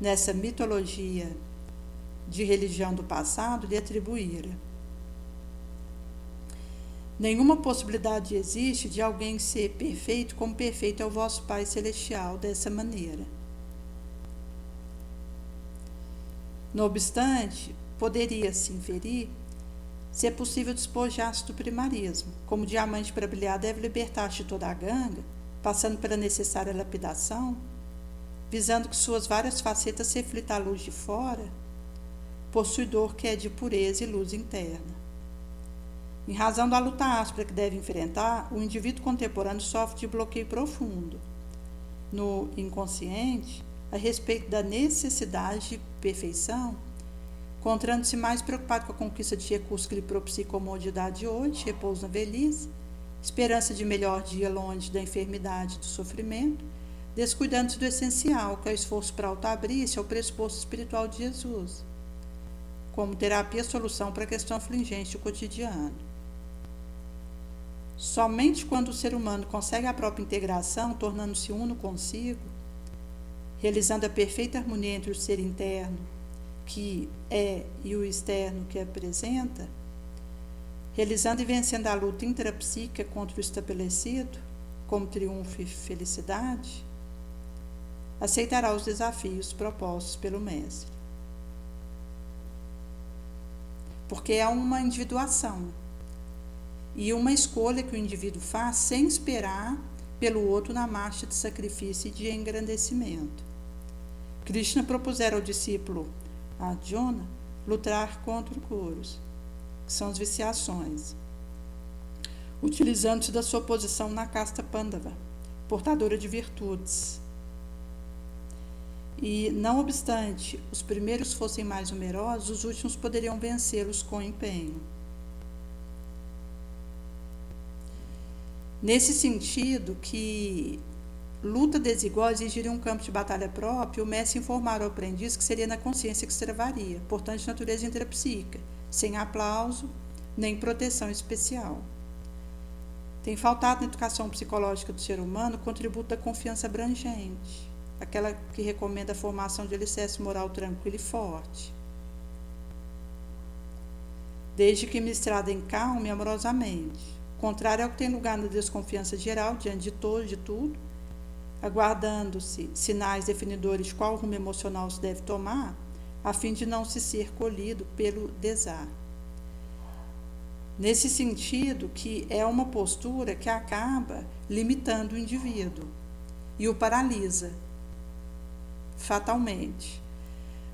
nessa mitologia de religião do passado, lhe atribuíra. Nenhuma possibilidade existe de alguém ser perfeito como perfeito é o vosso Pai Celestial, dessa maneira. Não obstante, poderia-se inferir se é possível despojar-se do primarismo, como diamante para brilhar deve libertar-se de toda a ganga, passando pela necessária lapidação, visando que suas várias facetas se reflitam à luz de fora, possuidor que é de pureza e luz interna. Em razão da luta áspera que deve enfrentar, o indivíduo contemporâneo sofre de bloqueio profundo no inconsciente a respeito da necessidade de perfeição, encontrando-se mais preocupado com a conquista de recursos que lhe propiciem comodidade de hoje, repouso na velhice, esperança de melhor dia longe da enfermidade e do sofrimento, descuidando-se do essencial, que é o esforço para auto-abrir-se ao pressuposto espiritual de Jesus, como terapia solução para a questão afligente do cotidiano. Somente quando o ser humano consegue a própria integração, tornando-se uno consigo, realizando a perfeita harmonia entre o ser interno, que é, e o externo, que apresenta, realizando e vencendo a luta intrapsíquica contra o estabelecido, como triunfo e felicidade, aceitará os desafios propostos pelo Mestre. Porque é uma individuação e uma escolha que o indivíduo faz sem esperar pelo outro na marcha de sacrifício e de engrandecimento. Krishna propusera ao discípulo Arjuna lutar contra o Kuros, que são as viciações, utilizando-se da sua posição na casta Pandava, portadora de virtudes. E, não obstante os primeiros fossem mais numerosos, os últimos poderiam vencê-los com empenho. Nesse sentido, que luta desigual exigiria um campo de batalha próprio, o mestre informara ao aprendiz que seria na consciência que se travaria, portanto, de natureza intrapsíquica, sem aplauso nem proteção especial. Tem faltado na educação psicológica do ser humano o contributo da confiança abrangente, aquela que recomenda a formação de alicerce moral tranquilo e forte, desde que ministrada em calma e amorosamente, contrário ao que tem lugar na desconfiança geral diante de todo e de tudo, aguardando-se sinais definidores de qual rumo emocional se deve tomar, a fim de não se ser colhido pelo desar. Nesse sentido, que é uma postura que acaba limitando o indivíduo e o paralisa fatalmente,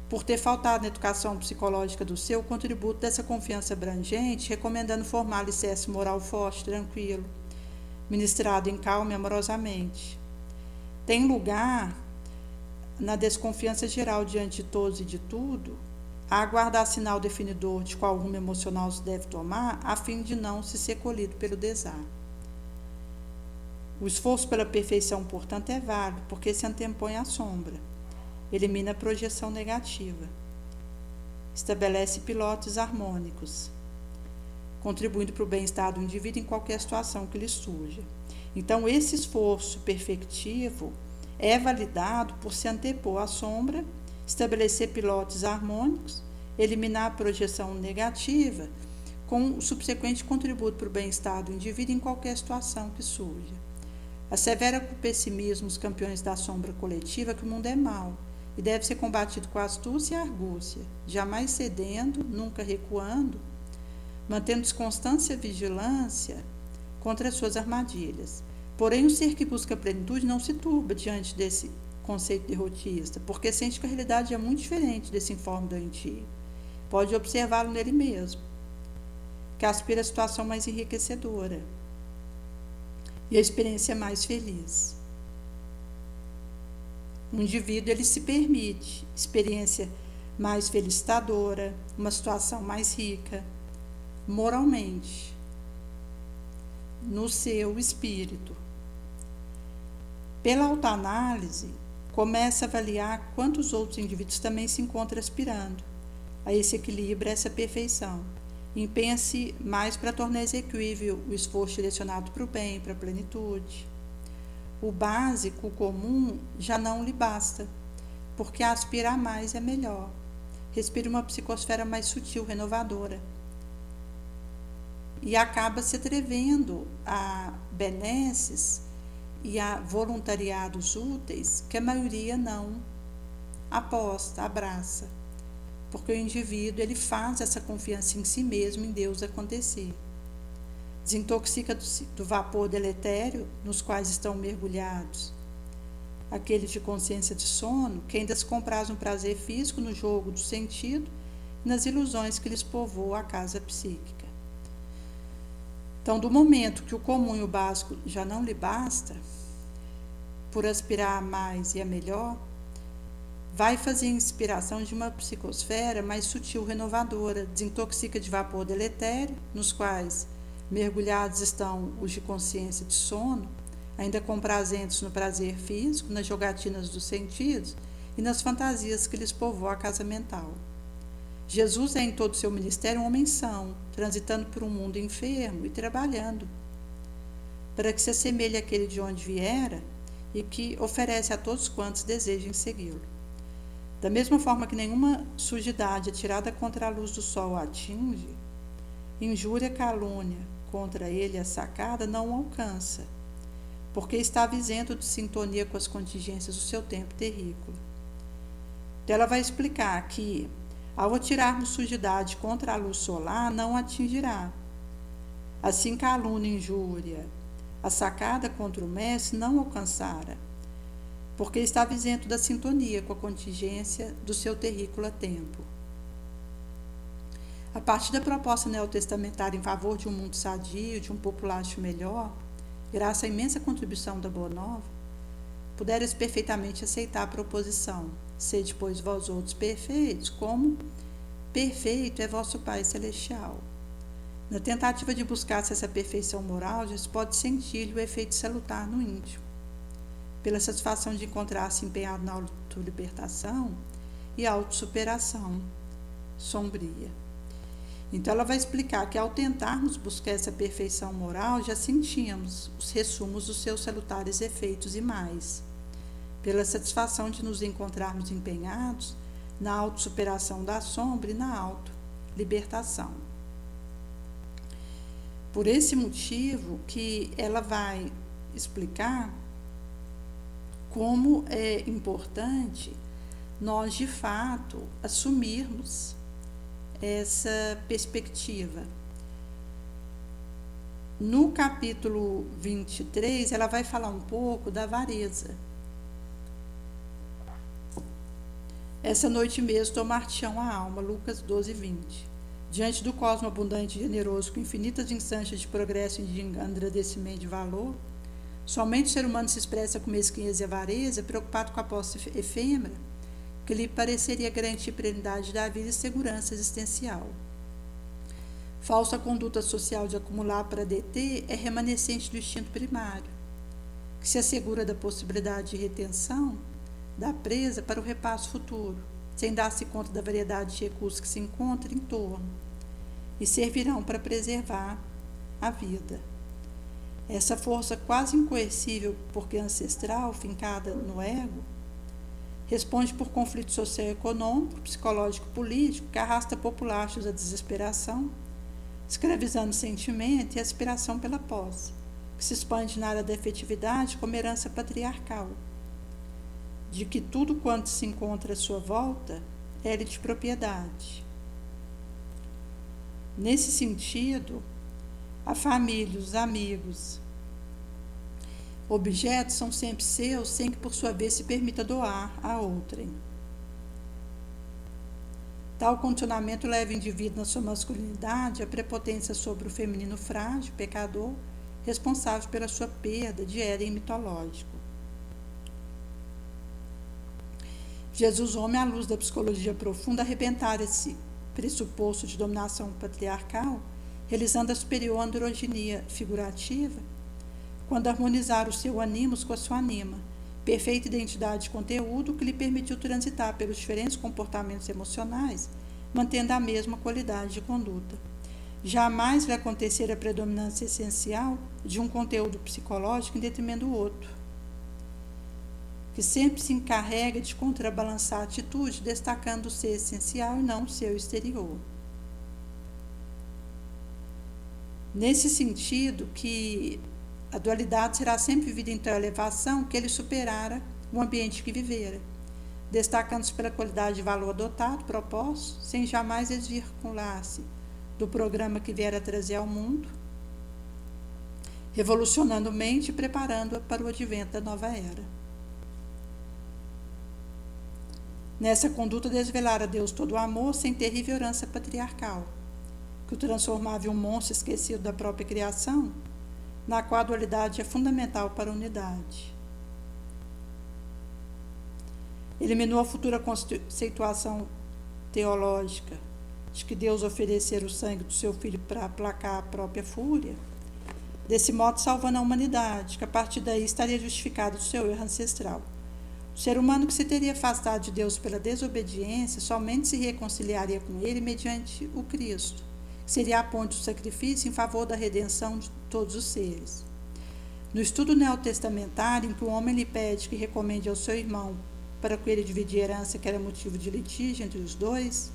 por ter faltado na educação psicológica do seu contributo dessa confiança abrangente, recomendando formar alicerce moral forte, tranquilo, ministrado em calma e amorosamente. Tem lugar, na desconfiança geral diante de todos e de tudo, a aguardar sinal definidor de qual rumo emocional se deve tomar, a fim de não se ser colhido pelo desar. O esforço pela perfeição, portanto, é válido, porque se antepõe à sombra, elimina a projeção negativa, estabelece pilotos harmônicos. contribuindo para o bem-estar do indivíduo em qualquer situação que lhe surja. Então, esse esforço perfectivo é validado por se antepor à sombra, estabelecer pilotes harmônicos, eliminar a projeção negativa, com o subsequente contributo para o bem-estar do indivíduo em qualquer situação que surja. Assevera com o pessimismo os campeões da sombra coletiva que o mundo é mau e deve ser combatido com astúcia e argúcia, jamais cedendo, nunca recuando, mantendo constância e vigilância contra as suas armadilhas. Porém, o ser que busca a plenitude não se turba diante desse conceito derrotista, porque sente que a realidade é muito diferente desse informe doentio. Pode observá-lo nele mesmo, que aspira a situação mais enriquecedora e a experiência mais feliz. O indivíduo, ele se permite experiência mais felicitadora, uma situação mais rica, moralmente, no seu espírito. Pela autoanálise, começa a avaliar quantos outros indivíduos também se encontram aspirando a esse equilíbrio, a essa perfeição. Empenha-se mais para tornar execuível o esforço direcionado para o bem, para a plenitude. O básico, o comum, já não lhe basta, porque aspirar mais é melhor. Respira uma psicosfera mais sutil, renovadora. E acaba se atrevendo a benesses e a voluntariados úteis que a maioria não aposta, abraça. Porque o indivíduo, ele faz essa confiança em si mesmo, em Deus acontecer. Desintoxica do vapor deletério nos quais estão mergulhados aqueles de consciência de sono, que ainda se comprazem um prazer físico no jogo do sentido e nas ilusões que lhes povoam a casa psíquica. Então, do momento que o comum e o básico já não lhe basta, por aspirar a mais e a melhor, vai fazer inspiração de uma psicosfera mais sutil, renovadora, desintoxica de vapor deletério, nos quais mergulhados estão os de consciência de sono, ainda comprazentes no prazer físico, nas jogatinas dos sentidos e nas fantasias que lhes povoam a casa mental. Jesus é em todo o seu ministério um homem são, transitando por um mundo enfermo e trabalhando para que se assemelhe àquele de onde viera e que oferece a todos quantos desejem segui-lo. Da mesma forma que nenhuma sujidade atirada contra a luz do sol o atinge, injúria, calúnia contra ele a sacada não o alcança, porque estava isento de sintonia com as contingências do seu tempo terrícola. Então ela vai explicar que, ao atirarmos sujidade contra a luz solar, não atingirá. Assim, calúnia e injúria, a sacada contra o mestre não alcançara, porque estava isento da sintonia com a contingência do seu terrícola tempo. A partir da proposta neotestamentária em favor de um mundo sadio, de um populacho melhor, graças à imensa contribuição da Boa Nova, puderas perfeitamente aceitar a proposição: sede, pois, vós outros perfeitos, como perfeito é vosso Pai Celestial. Na tentativa de buscar essa perfeição moral, já se pode sentir o efeito salutar no íntimo, pela satisfação de encontrar-se empenhado na autolibertação e autossuperação sombria. Então ela vai explicar que ao tentarmos buscar essa perfeição moral, já sentíamos os ressumos dos seus salutares efeitos e mais, pela satisfação de nos encontrarmos empenhados na autossuperação da sombra e na autolibertação. Por esse motivo que ela vai explicar como é importante nós, de fato, assumirmos essa perspectiva. No capítulo 23, ela vai falar um pouco da avareza. Essa noite mesmo tomar chão a alma, Lucas 12, 20. Diante do cosmo abundante e generoso, com infinitas instâncias de progresso e de engrandecimento de valor, somente o ser humano se expressa com mesquinhez e avareza, preocupado com a posse efêmera, que lhe pareceria garantir perenidade da vida e segurança existencial. Falsa conduta social de acumular para deter é remanescente do instinto primário, que se assegura da possibilidade de retenção da presa para o repasso futuro, sem dar-se conta da variedade de recursos que se encontra em torno, e servirão para preservar a vida. Essa força quase incoercível, porque ancestral, fincada no ego, responde por conflito socioeconômico, psicológico, político, que arrasta populaços à desesperação, escravizando o sentimento e a aspiração pela posse, que se expande na área da efetividade como herança patriarcal, de que tudo quanto se encontra à sua volta é de propriedade. Nesse sentido, a família, os amigos, objetos são sempre seus, sem que por sua vez se permita doar a outrem. Tal condicionamento leva o indivíduo na sua masculinidade à prepotência sobre o feminino frágil, pecador, responsável pela sua perda de Éden mitológico. Jesus, homem à luz da psicologia profunda, arrebentara esse pressuposto de dominação patriarcal, realizando a superior androginia figurativa, quando harmonizar o seu animus com a sua anima, perfeita identidade de conteúdo que lhe permitiu transitar pelos diferentes comportamentos emocionais, mantendo a mesma qualidade de conduta. Jamais vai acontecer a predominância essencial de um conteúdo psicológico em detrimento do outro, que sempre se encarrega de contrabalançar a atitude, destacando o ser essencial e não o seu exterior. Nesse sentido, que a dualidade será sempre vivida em tal elevação que ele superara o ambiente que vivera, destacando-se pela qualidade de valor adotado, proposto, sem jamais desvircular-se do programa que viera trazer ao mundo, revolucionando mente e preparando-a para o advento da nova era. Nessa conduta desvelara a Deus todo o amor sem terrível herança patriarcal, que o transformava em um monstro esquecido da própria criação, na qual a dualidade é fundamental para a unidade. Eliminou a futura conceituação teológica de que Deus oferecera o sangue do seu filho para aplacar a própria fúria, desse modo salvando a humanidade, que a partir daí estaria justificado do seu erro ancestral. O ser humano que se teria afastado de Deus pela desobediência somente se reconciliaria com ele mediante o Cristo, que seria a ponte do sacrifício em favor da redenção de todos os seres. No estudo neotestamentário, em que o homem lhe pede que recomende ao seu irmão para com ele dividir a herança que era motivo de litígio entre os dois,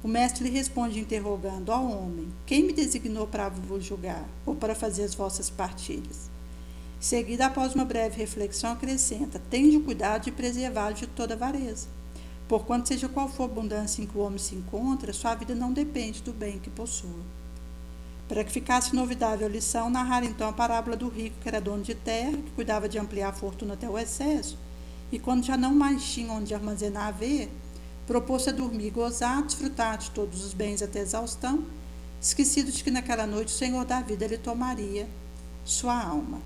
o mestre lhe responde interrogando: ó homem, quem me designou para vos julgar ou para fazer as vossas partilhas? Seguida, após uma breve reflexão, acrescenta: tende o cuidado de preservar de toda avareza, porquanto seja qual for a abundância em que o homem se encontra, sua vida não depende do bem que possua. Para que ficasse inovidável a lição, narrar então a parábola do rico que era dono de terra, que cuidava de ampliar a fortuna até o excesso, e quando já não mais tinha onde armazenar a ver, propôs-se a dormir, gozar, desfrutar de todos os bens até exaustão, esquecido de que naquela noite o Senhor da vida lhe tomaria sua alma.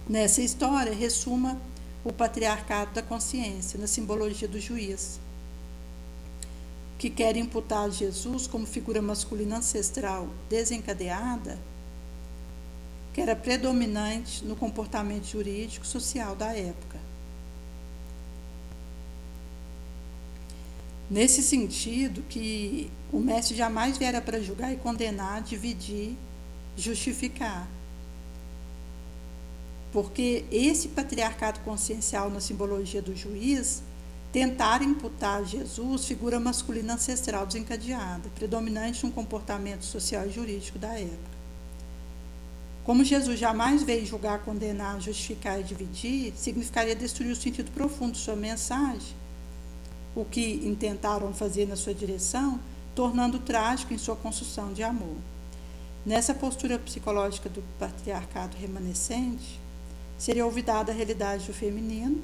Nessa história, ressuma o patriarcado da consciência, na simbologia do juiz, que quer imputar a Jesus como figura masculina ancestral desencadeada, que era predominante no comportamento jurídico e social da época. Nesse sentido, que o mestre jamais viera para julgar e condenar, dividir, justificar. Porque esse patriarcado consciencial na simbologia do juiz tentara imputar a Jesus figura masculina ancestral desencadeada, predominante no comportamento social e jurídico da época. Como Jesus jamais veio julgar, condenar, justificar e dividir, significaria destruir o sentido profundo de sua mensagem, o que intentaram fazer na sua direção, tornando trágico em sua construção de amor. Nessa postura psicológica do patriarcado remanescente, seria olvidada a realidade do feminino,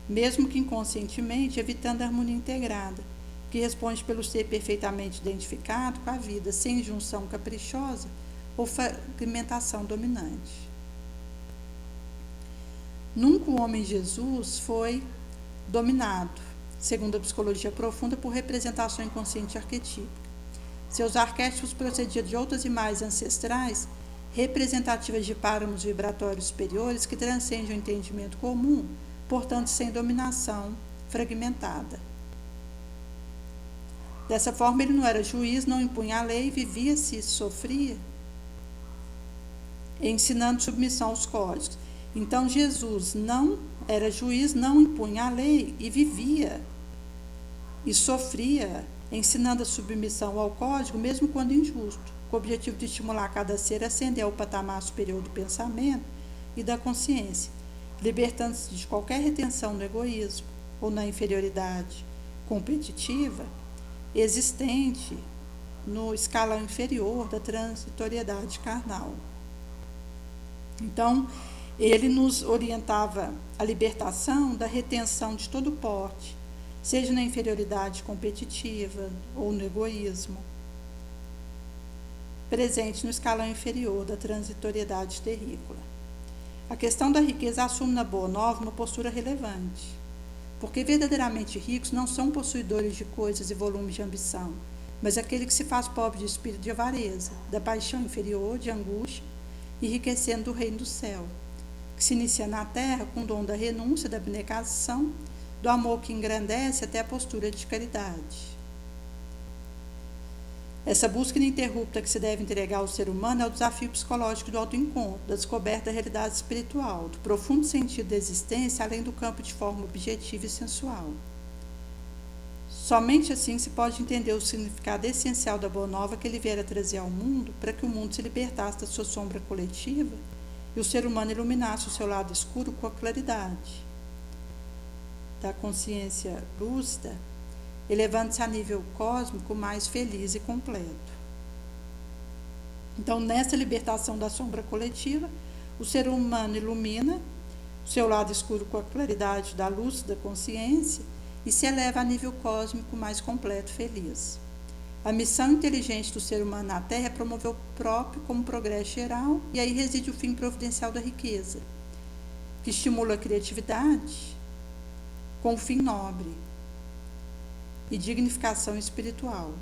mesmo que inconscientemente, evitando a harmonia integrada, que responde pelo ser perfeitamente identificado com a vida, sem junção caprichosa ou fragmentação dominante. Nunca o homem Jesus foi dominado, segundo a psicologia profunda, por representação inconsciente arquetípica. Seus arquétipos procediam de outras imagens ancestrais, representativas de páramos vibratórios superiores que transcendem o entendimento comum, portanto sem dominação fragmentada. Dessa forma, ele não era juiz, não impunha a lei, vivia-se e sofria, ensinando submissão aos códigos. Então, Jesus não era juiz, não impunha a lei e vivia e sofria, ensinando a submissão ao código, mesmo quando injusto, com o objetivo de estimular cada ser a ascender ao patamar superior do pensamento e da consciência, libertando-se de qualquer retenção no egoísmo ou na inferioridade competitiva existente no escalão inferior da transitoriedade carnal. Então, ele nos orientava a libertação da retenção de todo porte, seja na inferioridade competitiva ou no egoísmo, presente no escalão inferior da transitoriedade terrícola. A questão da riqueza assume na Boa Nova uma postura relevante, porque verdadeiramente ricos não são possuidores de coisas e volumes de ambição, mas aquele que se faz pobre de espírito de avareza, da paixão inferior, de angústia, enriquecendo o reino do céu, que se inicia na terra com o dom da renúncia, da abnegação, do amor que engrandece até a postura de caridade. Essa busca ininterrupta que se deve entregar ao ser humano é o desafio psicológico do autoencontro, da descoberta da realidade espiritual, do profundo sentido da existência além do campo de forma objetiva e sensual. Somente assim se pode entender o significado essencial da Boa Nova que ele viera trazer ao mundo, para que o mundo se libertasse da sua sombra coletiva e o ser humano iluminasse o seu lado escuro com a claridade da consciência lúcida, elevando-se a nível cósmico mais feliz e completo. Então, nessa libertação da sombra coletiva, o ser humano ilumina o seu lado escuro com a claridade da luz da consciência e se eleva a nível cósmico mais completo e feliz. A missão inteligente do ser humano na Terra é promover o próprio como progresso geral, e aí reside o fim providencial da riqueza, que estimula a criatividade com o fim nobre e dignificação espiritual,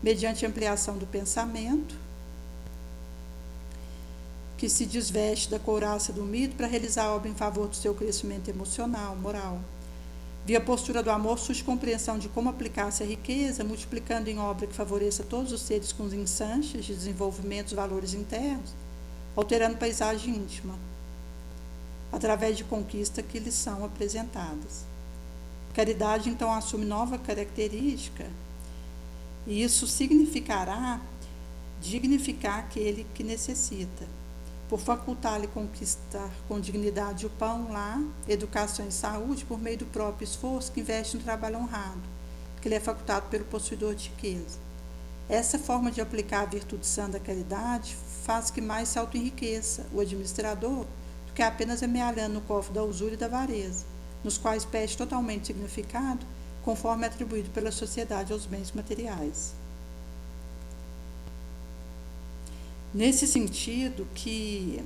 mediante ampliação do pensamento, que se desveste da couraça do mito para realizar a obra em favor do seu crescimento emocional, moral. Via a postura do amor, surge compreensão de como aplicar-se a riqueza, multiplicando em obra que favoreça todos os seres com os ensanches de desenvolvimento dos valores internos, alterando a paisagem íntima, através de conquistas que lhes são apresentadas. Caridade, então, assume nova característica, e isso significará dignificar aquele que necessita, por facultar-lhe conquistar com dignidade o pão, lar, educação e saúde, por meio do próprio esforço que investe no trabalho honrado, que lhe é facultado pelo possuidor de riqueza. Essa forma de aplicar a virtude sã da caridade faz que mais se auto-enriqueça o administrador do que apenas amealhando no cofre da usura e da avareza, nos quais perde totalmente significado, conforme atribuído pela sociedade aos bens materiais. Nesse sentido, que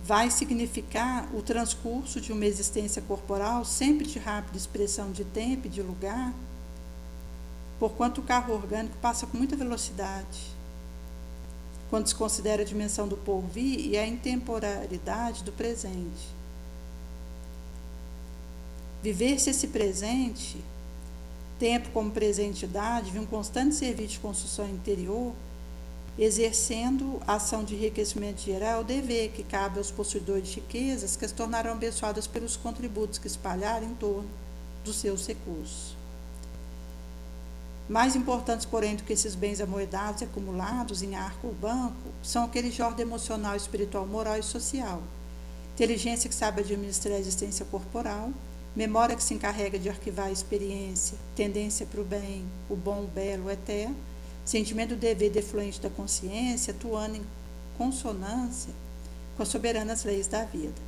vai significar o transcurso de uma existência corporal sempre de rápida expressão de tempo e de lugar, porquanto o carro orgânico passa com muita velocidade, quando se considera a dimensão do porvir e a intemporalidade do presente. Viver-se esse presente, tempo como presentidade, de um constante serviço de construção interior, exercendo ação de enriquecimento geral, é o dever que cabe aos possuidores de riquezas, que se tornarão abençoadas pelos contributos que espalharem em torno dos seus recursos. Mais importantes, porém, do que esses bens amoedados e acumulados em arco ou banco, são aqueles de ordem emocional, espiritual, moral e social. Inteligência que sabe administrar a existência corporal, memória que se encarrega de arquivar a experiência, tendência para o bem, o bom, o belo, o eterno, sentimento do dever defluente da consciência, atuando em consonância com as soberanas leis da vida.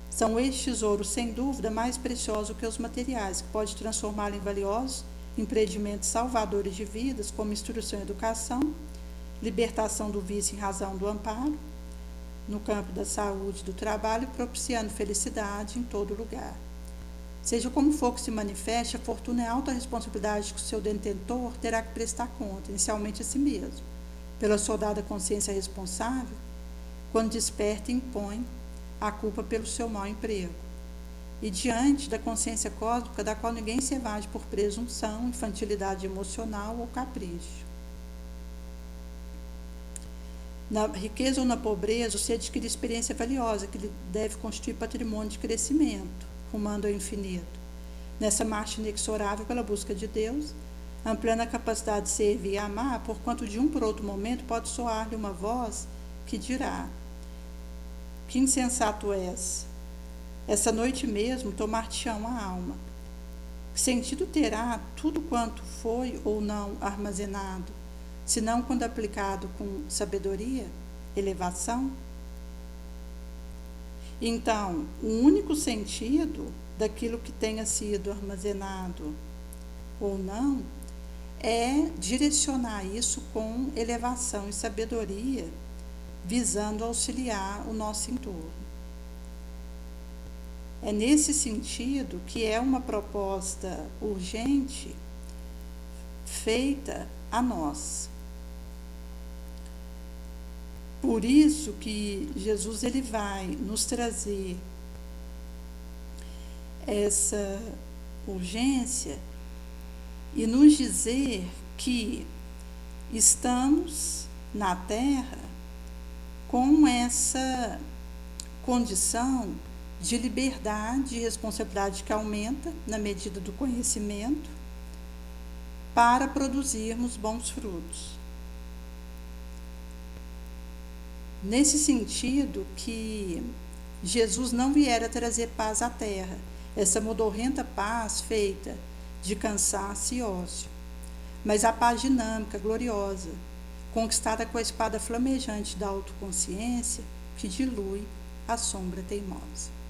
São estes tesouros, sem dúvida, mais preciosos que os materiais, que pode transformá-los em valiosos empreendimentos salvadores de vidas, como instrução e educação, libertação do vício em razão do amparo, no campo da saúde e do trabalho, propiciando felicidade em todo lugar. Seja como for que se manifeste, a fortuna é alta responsabilidade que o seu detentor terá que prestar conta, inicialmente a si mesmo, pela sua dada consciência responsável, quando desperta e impõe a culpa pelo seu mau emprego. e diante da consciência cósmica da qual ninguém se evade por presunção, infantilidade emocional ou capricho. Na riqueza ou na pobreza, você adquire experiência valiosa que lhe deve constituir patrimônio de crescimento, rumando ao infinito. Nessa marcha inexorável pela busca de Deus, ampliando a capacidade de servir e amar, porquanto de um por outro momento pode soar-lhe uma voz que dirá: que insensato és! Essa noite mesmo tomar-te-ão a alma. Que sentido terá tudo quanto foi ou não armazenado, senão quando aplicado com sabedoria, elevação? Então, o único sentido daquilo que tenha sido armazenado ou não é direcionar isso com elevação e sabedoria, visando auxiliar o nosso entorno. É nesse sentido que é uma proposta urgente feita a nós. Por isso que Jesus ele vai nos trazer essa urgência e nos dizer que estamos na Terra com essa condição de liberdade e responsabilidade que aumenta na medida do conhecimento para produzirmos bons frutos. Nesse sentido que Jesus não viera trazer paz à terra, essa modorrenta paz feita de cansaço e ócio, mas a paz dinâmica, gloriosa, conquistada com a espada flamejante da autoconsciência que dilui a sombra teimosa.